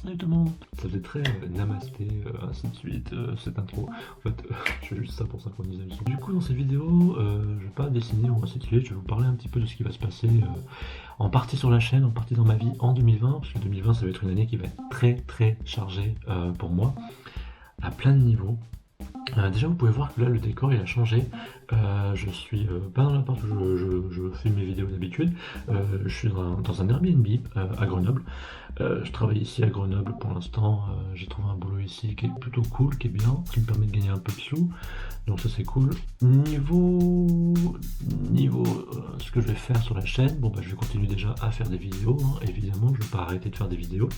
Salut tout le monde! Ça faisait très namasté, ainsi de suite, cette intro. En fait, je fais juste ça pour synchroniser le son. Du coup, dans cette vidéo, je vais pas dessiner ou ainsi de suite, je vais vous parler un petit peu de ce qui va se passer, en partie sur la chaîne, en partie dans ma vie en 2020, parce que 2020, ça va être une année qui va être très chargée pour moi, à plein de niveaux. Déjà, vous pouvez voir que là, le décor, il a changé. Je suis pas dans l'appart où je fais mes vidéos d'habitude. Je suis dans un Airbnb à Grenoble. Je travaille ici à Grenoble pour l'instant. J'ai trouvé un boulot ici qui est plutôt cool, qui est bien, qui me permet de gagner un peu de sous. Donc ça, c'est cool. Niveau ce que je vais faire sur la chaîne, bon, bah, je vais continuer déjà à faire des vidéos, hein. Évidemment, je vais pas arrêter de faire des vidéos.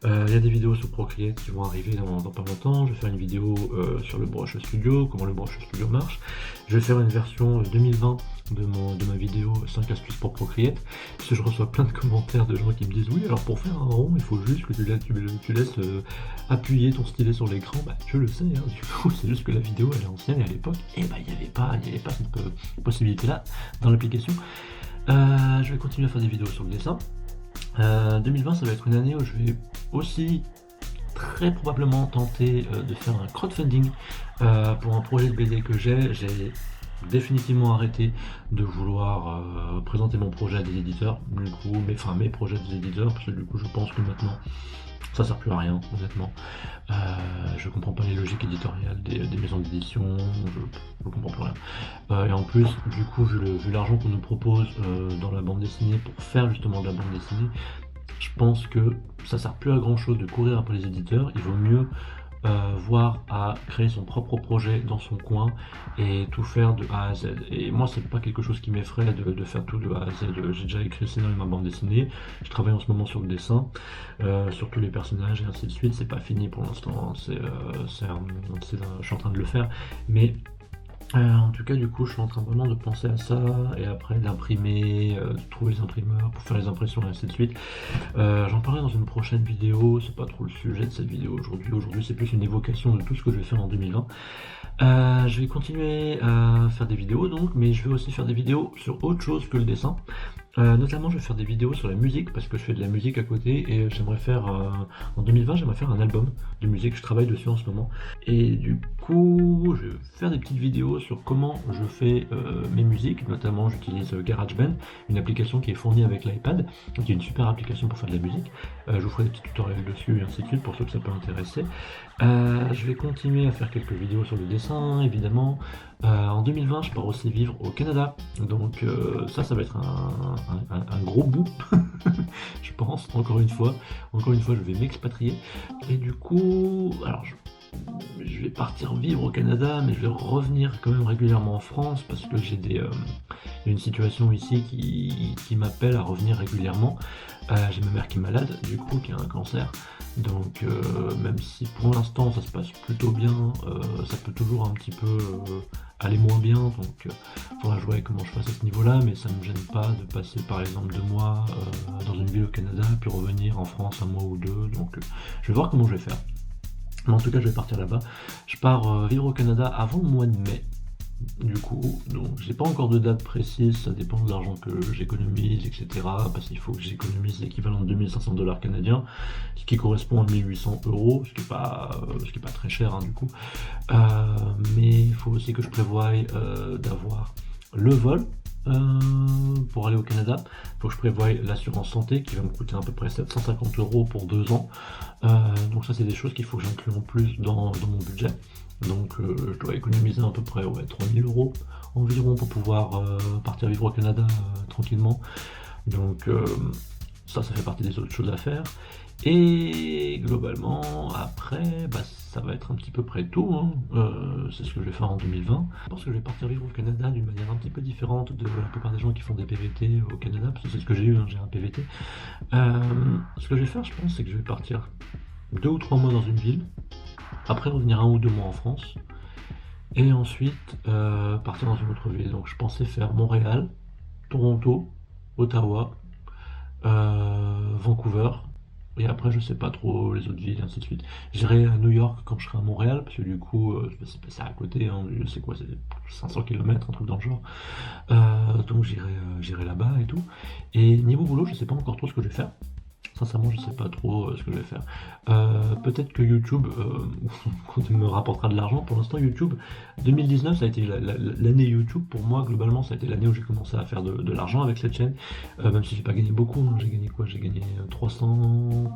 Il y a des vidéos sur Procreate qui vont arriver dans pas longtemps. Je vais faire une vidéo sur le Brush Studio, comment le Brush Studio marche. Je vais faire une version 2020 de ma vidéo 5 astuces pour Procreate. Parce que je reçois plein de commentaires de gens qui me disent oui, alors pour faire un rond, il faut juste que tu laisses appuyer ton stylet sur l'écran. Bah, je le sais, hein, du coup, c'est juste que la vidéo elle est ancienne et à l'époque, et bah, il n'y avait pas cette possibilité-là dans l'application. Je vais continuer à faire des vidéos sur le dessin. 2020, ça va être une année où je vais aussi très probablement tenter de faire un crowdfunding pour un projet de BD que j'ai. J'ai définitivement arrêté de vouloir présenter mon projet à des éditeurs, du coup, mes projets des éditeurs, parce que du coup je pense que maintenant ça sert plus à rien, honnêtement. Je comprends pas les logiques éditoriales des maisons d'édition, je comprends plus rien. Et en plus, du coup, vu l'argent qu'on nous propose dans la bande dessinée pour faire justement de la bande dessinée, je pense que ça sert plus à grand chose de courir après les éditeurs. Il vaut mieux voir à créer son propre projet dans son coin et tout faire de A à Z. Et moi, c'est pas quelque chose qui m'effraie de faire tout de A à Z. J'ai déjà écrit le scénario de ma bande dessinée, je travaille en ce moment sur le dessin, sur tous les personnages et ainsi de suite. C'est pas fini pour l'instant, je suis en train de le faire, mais en tout cas, du coup, je suis en train vraiment de penser à ça, et après d'imprimer, de trouver les imprimeurs pour faire les impressions et ainsi de suite. J'en parlerai dans une prochaine vidéo, c'est pas trop le sujet de cette vidéo aujourd'hui. Aujourd'hui, c'est plus une évocation de tout ce que je vais faire en 2020. Je vais continuer à faire des vidéos donc, mais je vais aussi faire des vidéos sur autre chose que le dessin. Notamment, je vais faire des vidéos sur la musique parce que je fais de la musique à côté et j'aimerais faire en 2020, j'aimerais faire un album de musique. Je travaille dessus en ce moment et du coup, je vais faire des petites vidéos sur comment je fais mes musiques. Notamment, j'utilise GarageBand, une application qui est fournie avec l'iPad, qui est une super application pour faire de la musique. Je vous ferai des petits tutoriels dessus et ainsi de suite pour ceux que ça peut intéresser. Je vais continuer à faire quelques vidéos sur le dessin, évidemment. En 2020, je pars aussi vivre au Canada, donc ça va être un gros bout, je pense, encore une fois, je vais m'expatrier, et du coup, alors je vais partir vivre au Canada, mais je vais revenir quand même régulièrement en France, parce que j'ai une situation ici qui m'appelle à revenir régulièrement. J'ai ma mère qui est malade, du coup, qui a un cancer, donc même si pour l'instant ça se passe plutôt bien, ça peut toujours un petit peu aller moins bien, donc faudra jouer comment je fasse à ce niveau-là, mais ça me gêne pas de passer par exemple 2 mois dans une ville au Canada, puis revenir en France un mois ou deux, donc je vais voir comment je vais faire. Mais en tout cas, je vais partir là-bas. Je pars vivre au Canada avant le mois de mai. Du coup, donc j'ai pas encore de date précise, ça dépend de l'argent que j'économise, etc. Parce qu'il faut que j'économise l'équivalent de 2500$ canadiens, ce qui correspond à 1800 €, ce qui est pas très cher, hein, du coup. Mais il faut aussi que je prévoie d'avoir le vol pour aller au Canada. Il faut que je prévoie l'assurance santé qui va me coûter à peu près 750 € pour 2 ans. Donc ça, c'est des choses qu'il faut que j'inclue en plus dans mon budget. Donc je dois économiser à peu près 3000 € environ pour pouvoir partir vivre au Canada tranquillement. Donc ça fait partie des autres choses à faire. Et globalement, après, ça va être un petit peu près tout, hein. C'est ce que je vais faire en 2020. Je pense que je vais partir vivre au Canada d'une manière un petit peu différente de la plupart des gens qui font des PVT au Canada, parce que c'est ce que j'ai eu, hein, j'ai un PVT. Ce que je vais faire, je pense, c'est que je vais partir 2 ou 3 mois dans une ville, après revenir 1 ou 2 mois en France, et ensuite partir dans une autre ville. Donc je pensais faire Montréal, Toronto, Ottawa, Vancouver, et après je sais pas trop les autres villes, ainsi de suite. J'irai à New York quand je serai à Montréal, parce que du coup c'est à côté, hein, je sais quoi, c'est 500 km, un truc dans le genre. Donc j'irai là-bas et tout. Et niveau boulot, je sais pas encore trop ce que je vais faire. Sincèrement, je sais pas trop ce que je vais faire. Peut-être que YouTube me rapportera de l'argent. Pour l'instant, YouTube, 2019, ça a été l'année YouTube. Pour moi, globalement, ça a été l'année où j'ai commencé à faire de l'argent avec cette chaîne. Même si j'ai pas gagné beaucoup, hein. J'ai gagné quoi? J'ai gagné 330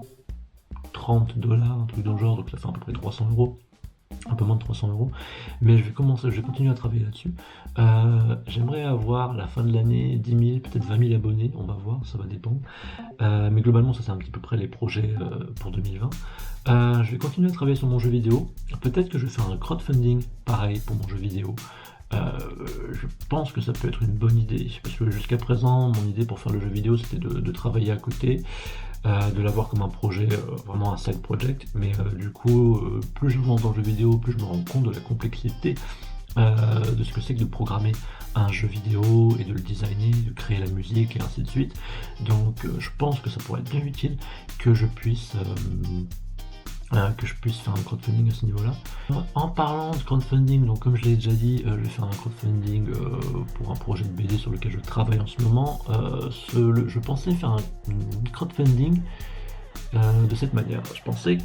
$, un truc dans le genre, donc ça fait à peu près 300 €. Un peu moins de 300 €, mais je vais continuer à travailler là-dessus. J'aimerais avoir à la fin de l'année 10 000, peut-être 20 000 abonnés, on va voir, ça va dépendre. Mais globalement, ça c'est un petit peu près les projets pour 2020. Je vais continuer à travailler sur mon jeu vidéo. Peut-être que je vais faire un crowdfunding, pareil pour mon jeu vidéo. Je pense que ça peut être une bonne idée, parce que jusqu'à présent, mon idée pour faire le jeu vidéo, c'était de travailler à côté, de l'avoir comme un projet, vraiment un side project, mais du coup, plus je m'avance dans le jeu vidéo, plus je me rends compte de la complexité de ce que c'est que de programmer un jeu vidéo et de le designer, de créer la musique et ainsi de suite. Donc je pense que ça pourrait être bien utile que je puisse faire un crowdfunding à ce niveau-là. En parlant de crowdfunding, donc comme je l'ai déjà dit, je vais faire un crowdfunding pour un projet de BD sur lequel je travaille en ce moment. Je pensais faire un crowdfunding de cette manière. Je pensais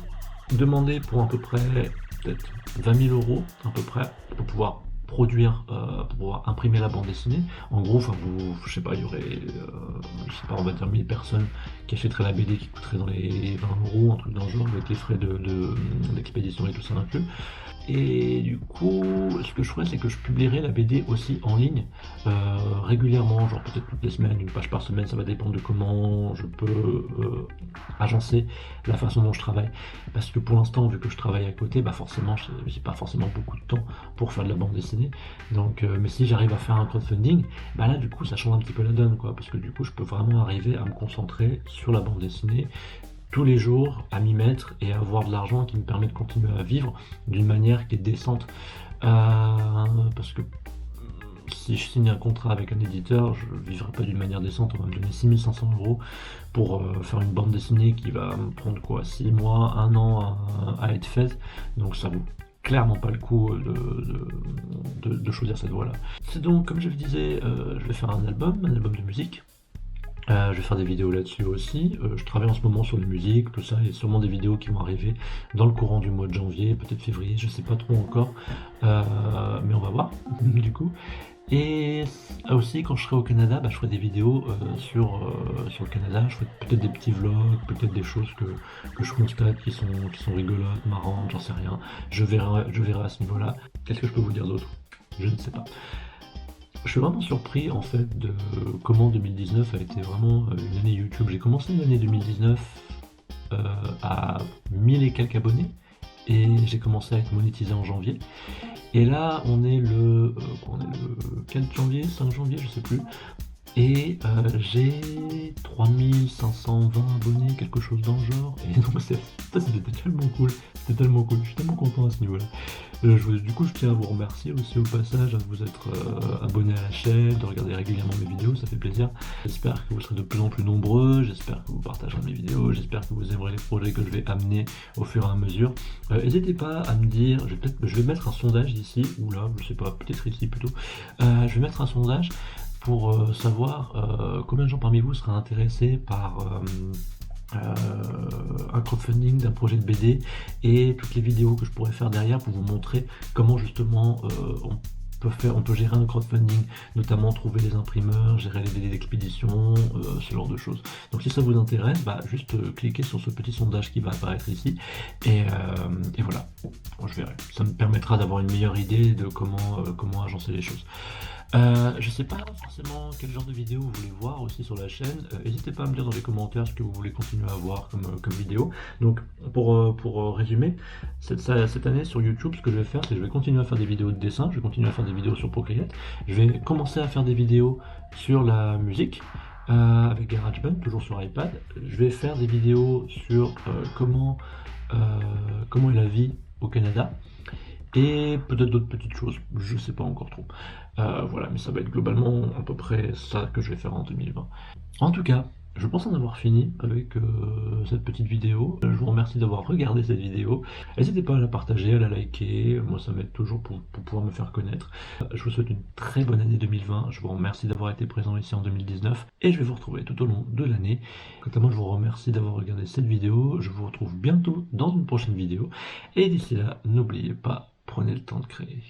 demander pour à peu près peut-être 20 000 € à peu près pour pouvoir produire, pour pouvoir imprimer la bande dessinée. En gros, je sais pas, il y aurait, je sais pas, on va dire 1000 personnes qui achèteraient la BD qui coûterait dans les 20 €, un truc dans le genre, avec les frais d'expédition et tout ça inclus. Et du coup, ce que je ferais, c'est que je publierai la BD aussi en ligne régulièrement, genre peut-être toutes les semaines, une page par semaine, ça va dépendre de comment je peux agencer la façon dont je travaille. Parce que pour l'instant, vu que je travaille à côté, bah forcément, j'ai pas forcément beaucoup de temps pour faire de la bande dessinée. Donc, mais si j'arrive à faire un crowdfunding, bah là, du coup, ça change un petit peu la donne, quoi. Parce que du coup, je peux vraiment arriver à me concentrer sur la bande dessinée tous les jours, à m'y mettre et à avoir de l'argent qui me permet de continuer à vivre d'une manière qui est décente. Parce que si je signe un contrat avec un éditeur, je ne vivrai pas d'une manière décente. On va me donner 6 500 € pour faire une bande dessinée qui va me prendre quoi, 6 mois, 1 an à être faite. Donc ça vaut clairement pas le coup de choisir cette voie-là. C'est donc, comme je vous disais, je vais faire un album de musique. Je vais faire des vidéos là-dessus aussi. Je travaille en ce moment sur les musiques, tout ça. Il y a sûrement des vidéos qui vont arriver dans le courant du mois de janvier, peut-être février, je sais pas trop encore. Mais on va voir, du coup. Et aussi, quand je serai au Canada, bah, je ferai des vidéos sur le Canada. Je ferai peut-être des petits vlogs, peut-être des choses que je constate qui sont rigolotes, marrantes, j'en sais rien. Je verrai à ce niveau-là. Qu'est-ce que je peux vous dire d'autre? Je ne sais pas. Je suis vraiment surpris en fait de comment 2019 a été vraiment une année YouTube. J'ai commencé l'année 2019 à 1000 et quelques abonnés et j'ai commencé à être monétisé en janvier. Et là on est le 4 janvier, 5 janvier, je sais plus. Et j'ai 3520 abonnés, quelque chose dans le genre. Et donc c'était tellement cool. C'était tellement cool. Je suis tellement content à ce niveau-là. Du coup, je tiens à vous remercier aussi au passage, à vous être abonné à la chaîne, de regarder régulièrement mes vidéos, ça fait plaisir. J'espère que vous serez de plus en plus nombreux, j'espère que vous partagerez mes vidéos, j'espère que vous aimerez les projets que je vais amener au fur et à mesure. N'hésitez pas à me dire, je vais mettre un sondage ici, ou là, je sais pas, peut-être ici plutôt. Je vais mettre un sondage pour savoir combien de gens parmi vous seraient intéressés par un crowdfunding d'un projet de BD et toutes les vidéos que je pourrais faire derrière pour vous montrer comment justement on peut gérer un crowdfunding, notamment trouver les imprimeurs, gérer les délais d'expédition, ce genre de choses. Donc si ça vous intéresse, bah, juste cliquez sur ce petit sondage qui va apparaître ici et voilà, je verrai. Ça me permettra d'avoir une meilleure idée de comment agencer les choses. Je sais pas forcément quel genre de vidéo vous voulez voir aussi sur la chaîne. N'hésitez pas à me dire dans les commentaires ce que vous voulez continuer à voir comme vidéo. Donc pour résumer, cette année sur YouTube, ce que je vais faire, c'est que je vais continuer à faire des vidéos de dessin, je vais continuer à faire des vidéos sur Procreate, je vais commencer à faire des vidéos sur la musique avec GarageBand, toujours sur iPad. Je vais faire des vidéos sur comment est la vie au Canada. Et peut-être d'autres petites choses, je sais pas encore trop. Voilà, mais ça va être globalement à peu près ça que je vais faire en 2020. En tout cas, Je pense en avoir fini avec cette petite vidéo. Je vous remercie d'avoir regardé cette vidéo. N'hésitez pas à la partager, à la liker. Moi, ça m'aide toujours pour pouvoir me faire connaître. Je vous souhaite une très bonne année 2020. Je vous remercie d'avoir été présent ici en 2019. Et je vais vous retrouver tout au long de l'année. Quant à moi, je vous remercie d'avoir regardé cette vidéo. Je vous retrouve bientôt dans une prochaine vidéo. Et d'ici là, n'oubliez pas, prenez le temps de créer.